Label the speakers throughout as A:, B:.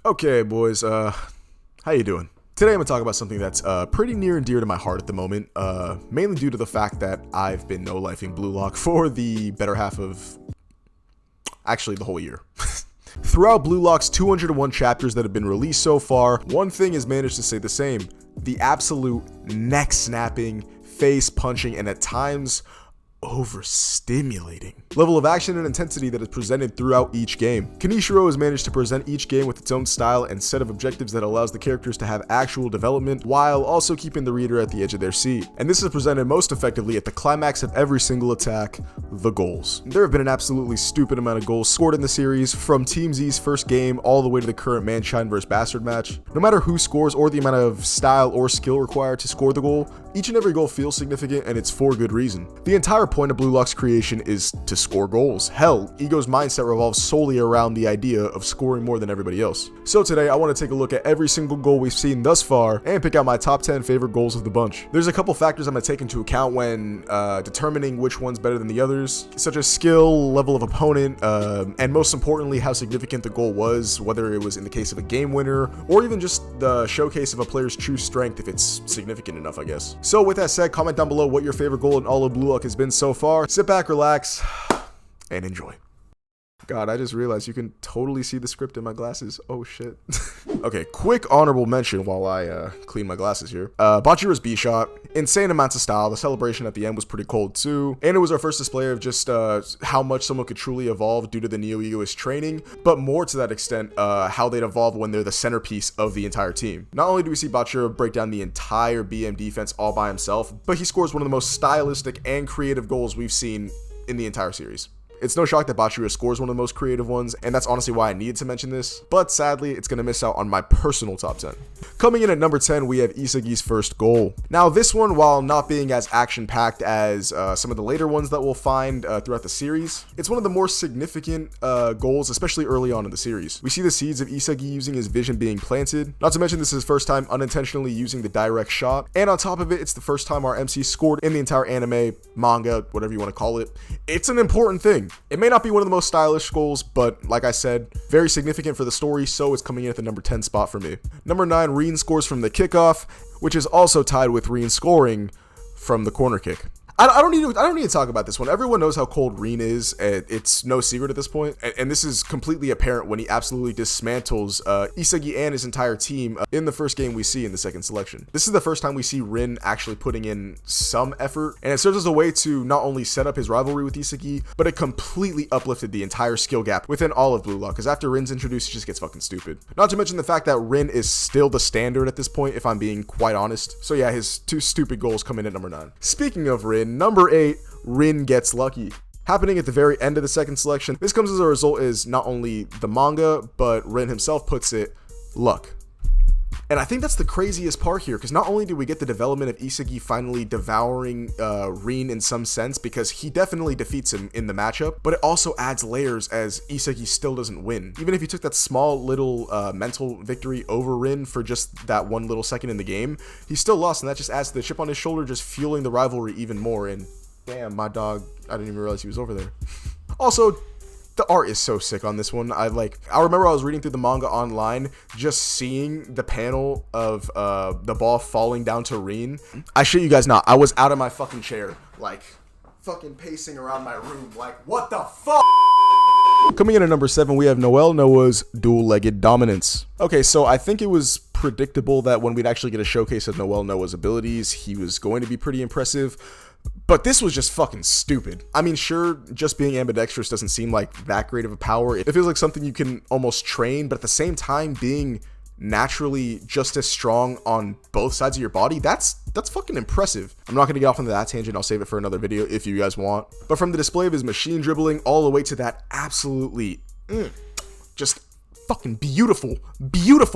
A: Okay, boys, how you doing? Today I'm going to talk about something that's pretty near and dear to my heart at the moment, mainly due to the fact that I've been no-lifing Blue Lock for the better half of, actually, the whole year. Throughout Blue Lock's 201 chapters that have been released so far, one thing has managed to stay the same: the absolute neck-snapping, face-punching, and at times overstimulating level of action and intensity that is presented throughout each game. Kenishiro has managed to present each game with its own style and set of objectives that allows the characters to have actual development while also keeping the reader at the edge of their seat. And this is presented most effectively at the climax of every single attack: the goals. There have been an absolutely stupid amount of goals scored in the series, from Team Z's first game all the way to the current Manshine vs Bastard match. No matter who scores or the amount of style or skill required to score the goal, each and every goal feels significant, and it's for good reason. The entire point of Blue Lock's creation is to score goals. Hell, Ego's mindset revolves solely around the idea of scoring more than everybody else. So today I want to take a look at every single goal we've seen thus far and pick out my top 10 favorite goals of the bunch. There's a couple factors I'm going to take into account when determining which one's better than the others, such as skill, level of opponent, and most importantly how significant the goal was, whether it was in the case of a game winner or even just the showcase of a player's true strength if it's significant enough, I guess. So with that said, comment down below what your favorite goal in all of Blue Lock has been so far. Sit back, relax, and enjoy. God, I just realized you can totally see the script in my glasses. Oh shit. Okay, quick honorable mention while I clean my glasses here. Bachira's B-Shot, insane amounts of style. The celebration at the end was pretty cold too. And it was our first display of just how much someone could truly evolve due to the Neo Egoist training, but more to that extent, how they'd evolve when they're the centerpiece of the entire team. Not only do we see Bachira break down the entire BM defense all by himself, but he scores one of the most stylistic and creative goals we've seen in the entire series. It's no shock that Bachira scores one of the most creative ones, and that's honestly why I needed to mention this, but sadly, it's going to miss out on my personal top 10. Coming in at number 10, we have Isagi's first goal. Now, this one, while not being as action-packed as some of the later ones that we'll find throughout the series, it's one of the more significant goals, especially early on in the series. We see the seeds of Isagi using his vision being planted, not to mention this is his first time unintentionally using the direct shot, and on top of it, it's the first time our MC scored in the entire anime, manga, whatever you want to call it. It's an important thing. It may not be one of the most stylish goals, but like I said, very significant for the story, so it's coming in at the number 10 spot for me. Number 9, Rin scores from the kickoff, which is also tied with Rin scoring from the corner kick. I don't need to talk about this one. Everyone knows how cold Rin is. It's no secret at this point. And this is completely apparent when he absolutely dismantles Isagi and his entire team in the first game we see in the second selection. This is the first time we see Rin actually putting in some effort, and it serves as a way to not only set up his rivalry with Isagi, but it completely uplifted the entire skill gap within all of Blue Lock, because after Rin's introduced, it just gets fucking stupid. Not to mention the fact that Rin is still the standard at this point, if I'm being quite honest. So yeah, his two stupid goals come in at number 9. Speaking of Rin, number 8, Rin gets lucky. Happening at the very end of the second selection, this comes as a result is not only the manga, but Rin himself puts it, luck. And I think that's the craziest part here, because not only do we get the development of Isagi finally devouring Rin in some sense, because he definitely defeats him in the matchup, but it also adds layers as Isagi still doesn't win. Even if he took that small little mental victory over Rin for just that one little second in the game, he still lost, and that just adds to the chip on his shoulder, just fueling the rivalry even more. And damn, my dog, I didn't even realize he was over there. Also, the art is so sick on this one. I remember I was reading through the manga online, just seeing the panel of the ball falling down to Rin. I shit you guys not, I was out of my fucking chair, like fucking pacing around my room, like what the fuck? Coming in at number 7, we have Noel Noah's dual-legged dominance. Okay, so I think it was predictable that when we'd actually get a showcase of Noel Noah's abilities, he was going to be pretty impressive. But this was just fucking stupid. I mean, sure, just being ambidextrous doesn't seem like that great of a power. It feels like something you can almost train, but at the same time, being naturally just as strong on both sides of your body, that's fucking impressive. I'm not going to get off into that tangent. I'll save it for another video if you guys want. But from the display of his machine dribbling all the way to that absolutely just fucking beautiful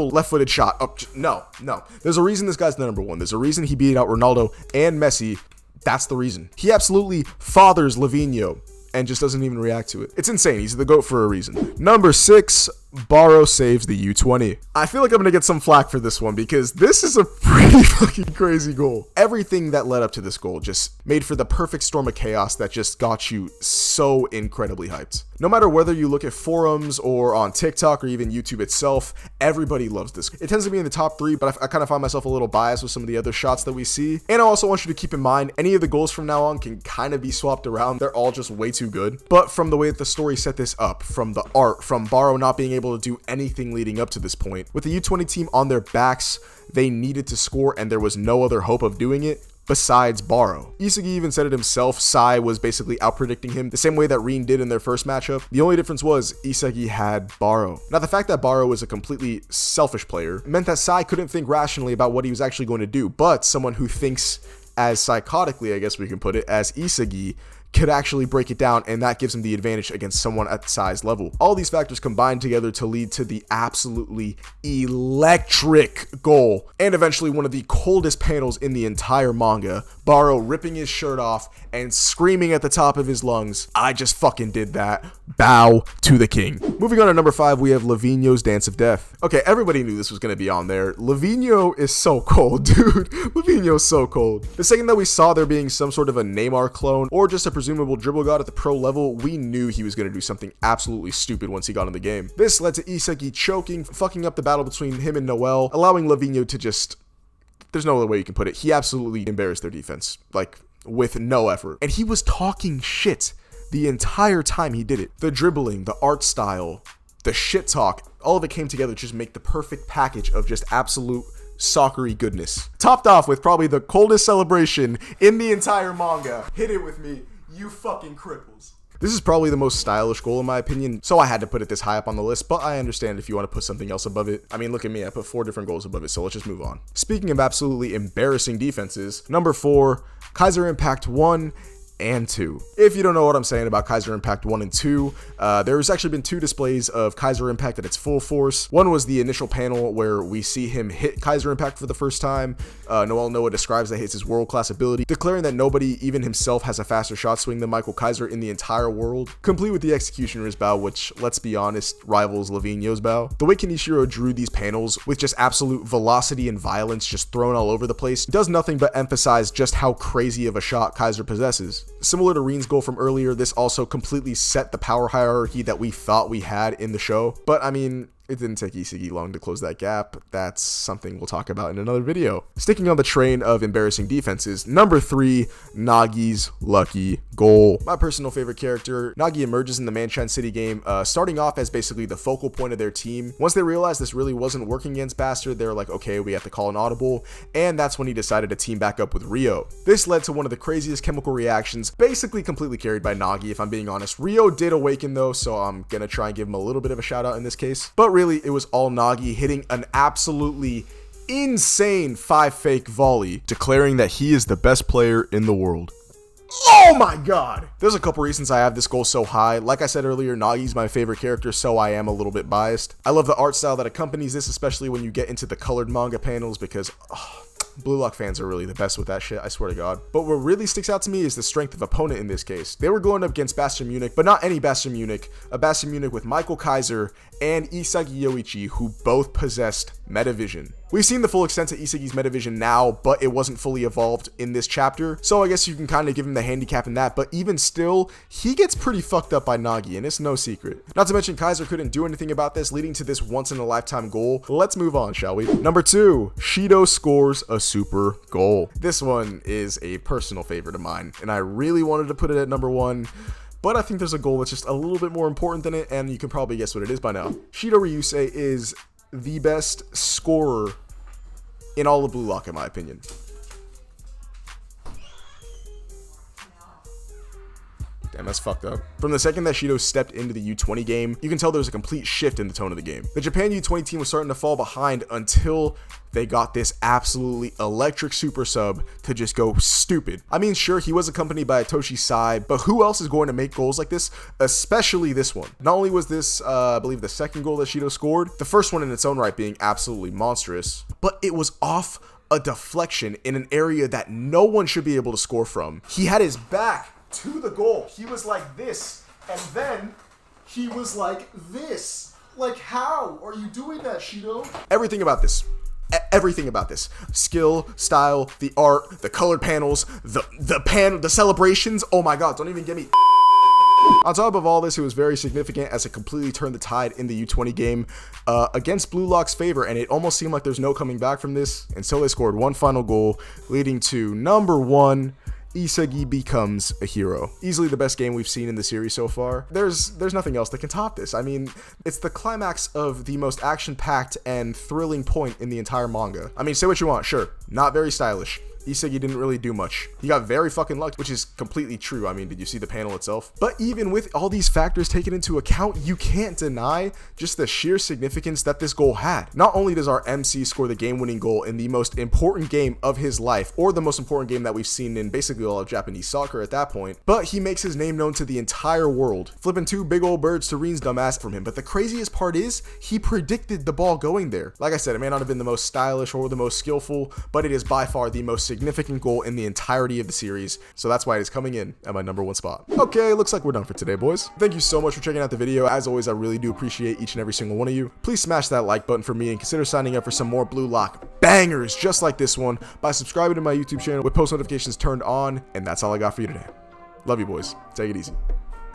A: left-footed shot. Oh, no. There's a reason this guy's the number 1. There's a reason he beat out Ronaldo and Messi. That's the reason. He absolutely fathers Lavinho and just doesn't even react to it. It's insane. He's the GOAT for a reason. Number 6, Baro saves the U20. I feel like I'm gonna get some flack for this one because this is a pretty fucking crazy goal. Everything that led up to this goal just made for the perfect storm of chaos that just got you so incredibly hyped. No matter whether you look at forums or on TikTok or even YouTube itself, everybody loves this. It tends to be in the top 3, but I kind of find myself a little biased with some of the other shots that we see. And I also want you to keep in mind, any of the goals from now on can kind of be swapped around. They're all just way too good. But from the way that the story set this up, from the art, from Baro not being able to do anything leading up to this point, with the U20 team on their backs, they needed to score and there was no other hope of doing it besides Baro. Isagi even said it himself, Sai was basically out-predicting him the same way that Reen did in their first matchup. The only difference was Isagi had Baro. Now, the fact that Baro was a completely selfish player meant that Sai couldn't think rationally about what he was actually going to do, but someone who thinks as psychotically, I guess we can put it, as Isagi could actually break it down, and that gives him the advantage against someone at Sai's level. All these factors combined together to lead to the absolutely electric goal, and eventually one of the coldest panels in the entire manga, Baro ripping his shirt off and screaming at the top of his lungs, "I just fucking did that. Bow to the king." Moving on to number 5, we have Livigno's Dance of Death. Okay, everybody knew this was going to be on there. Livigno is so cold, dude. Livigno's so cold. The second that we saw there being some sort of a Neymar clone or just a presumable dribble god at the pro level, we knew he was going to do something absolutely stupid once he got in the game. This led to Isagi choking, fucking up the battle between him and Noel, allowing Livigno to just... There's no other way you can put it. He absolutely embarrassed their defense, like, with no effort. And he was talking shit the entire time he did it. The dribbling, the art style, the shit talk, all of it came together to just make the perfect package of just absolute soccery goodness. Topped off with probably the coldest celebration in the entire manga. Hit it with me, you fucking cripples. This is probably the most stylish goal in my opinion, so I had to put it this high up on the list, but I understand if you want to put something else above it. I mean, look at me, I put 4 different goals above it, so let's just move on. Speaking of absolutely embarrassing defenses, number 4, Kaiser Impact 1 and 2. If you don't know what I'm saying about Kaiser Impact 1 and 2, there's actually been 2 displays of Kaiser Impact at its full force. One was the initial panel where we see him hit Kaiser Impact for the first time. Noel Noah describes that it's his world-class ability, declaring that nobody, even himself, has a faster shot swing than Michael Kaiser in the entire world, complete with the Executioner's bow, which, let's be honest, rivals Livigno's bow. The way Kenichiro drew these panels with just absolute velocity and violence just thrown all over the place does nothing but emphasize just how crazy of a shot Kaiser possesses. Similar to Reen's goal from earlier, this also completely set the power hierarchy that we thought we had in the show. But I mean, it didn't take Isagi long to close that gap. That's something we'll talk about in another video. Sticking on the train of embarrassing defenses, number 3, Nagi's lucky goal. My personal favorite character, Nagi emerges in the Manchan City game, starting off as basically the focal point of their team. Once they realized this really wasn't working against Bastard, they were like, okay, we have to call an audible, and that's when he decided to team back up with Rio. This led to one of the craziest chemical reactions, basically completely carried by Nagi, if I'm being honest. Rio did awaken though, so I'm gonna try and give him a little bit of a shout out in this case. But really, it was all Nagi hitting an absolutely insane 5 fake volley, declaring that he is the best player in the world. Oh my god! There's a couple reasons I have this goal so high. Like I said earlier, Nagi's my favorite character, so I am a little bit biased. I love the art style that accompanies this, especially when you get into the colored manga panels, because Blue Lock fans are really the best with that shit, I swear to God. But what really sticks out to me is the strength of opponent in this case. They were going up against Bastion Munich, but not any Bastion Munich, a Bastion Munich with Michael Kaiser and Isagi Yoichi, who both possessed Metavision. We've seen the full extent to Isagi's Metavision now, but it wasn't fully evolved in this chapter, so I guess you can kind of give him the handicap in that, but even still, he gets pretty fucked up by Nagi, and it's no secret. Not to mention Kaiser couldn't do anything about this, leading to this once-in-a-lifetime goal. Let's move on, shall we? Number 2, Shido scores a super goal. This one is a personal favorite of mine, and I really wanted to put it at number 1, but I think there's a goal that's just a little bit more important than it, and you can probably guess what it is by now. Shido Ryusei is the best scorer in all of Blue Lock, in my opinion. Damn, that's fucked up. From the second that Shido stepped into the U20 game, you can tell there was a complete shift in the tone of the game. The Japan U20 team was starting to fall behind until they got this absolutely electric super sub to just go stupid. I mean, sure, he was accompanied by Toshi Sai, but who else is going to make goals like this? Especially this one. Not only was this, I believe, the second goal that Shido scored, the first one in its own right being absolutely monstrous, but it was off a deflection in an area that no one should be able to score from. He had his back to the goal. He was like this, and then he was like this. Like, how are you doing that, Shido? Everything about this. Everything about this. Skill, style, the art, the colored panels, the celebrations. Oh my god, don't even get me. On top of all this, it was very significant as it completely turned the tide in the U20 game against Blue Lock's favor, and it almost seemed like there's no coming back from this until they scored one final goal, leading to number 1, Isagi becomes a hero. Easily the best game we've seen in the series so far. There's nothing else that can top this. I mean, it's the climax of the most action-packed and thrilling point in the entire manga. I mean, say what you want, sure, not very stylish. Isagi didn't really do much. He got very fucking lucky, which is completely true. I mean, did you see the panel itself? But even with all these factors taken into account, you can't deny just the sheer significance that this goal had. Not only does our MC score the game-winning goal in the most important game of his life, or the most important game that we've seen in basically all of Japanese soccer at that point, but he makes his name known to the entire world, flipping 2 big old birds to Reen's dumbass from him. But the craziest part is, he predicted the ball going there. Like I said, it may not have been the most stylish or the most skillful, but it is by far the most significant goal in the entirety of the series, so that's why it is coming in at my number 1 spot. Okay, looks like we're done for today, boys. Thank you so much for checking out the video. As always, I really do appreciate each and every single one of you. Please smash that like button for me and consider signing up for some more Blue Lock bangers just like this one by subscribing to my YouTube channel with post notifications turned on, and that's all I got for you today. Love you, boys. Take it easy.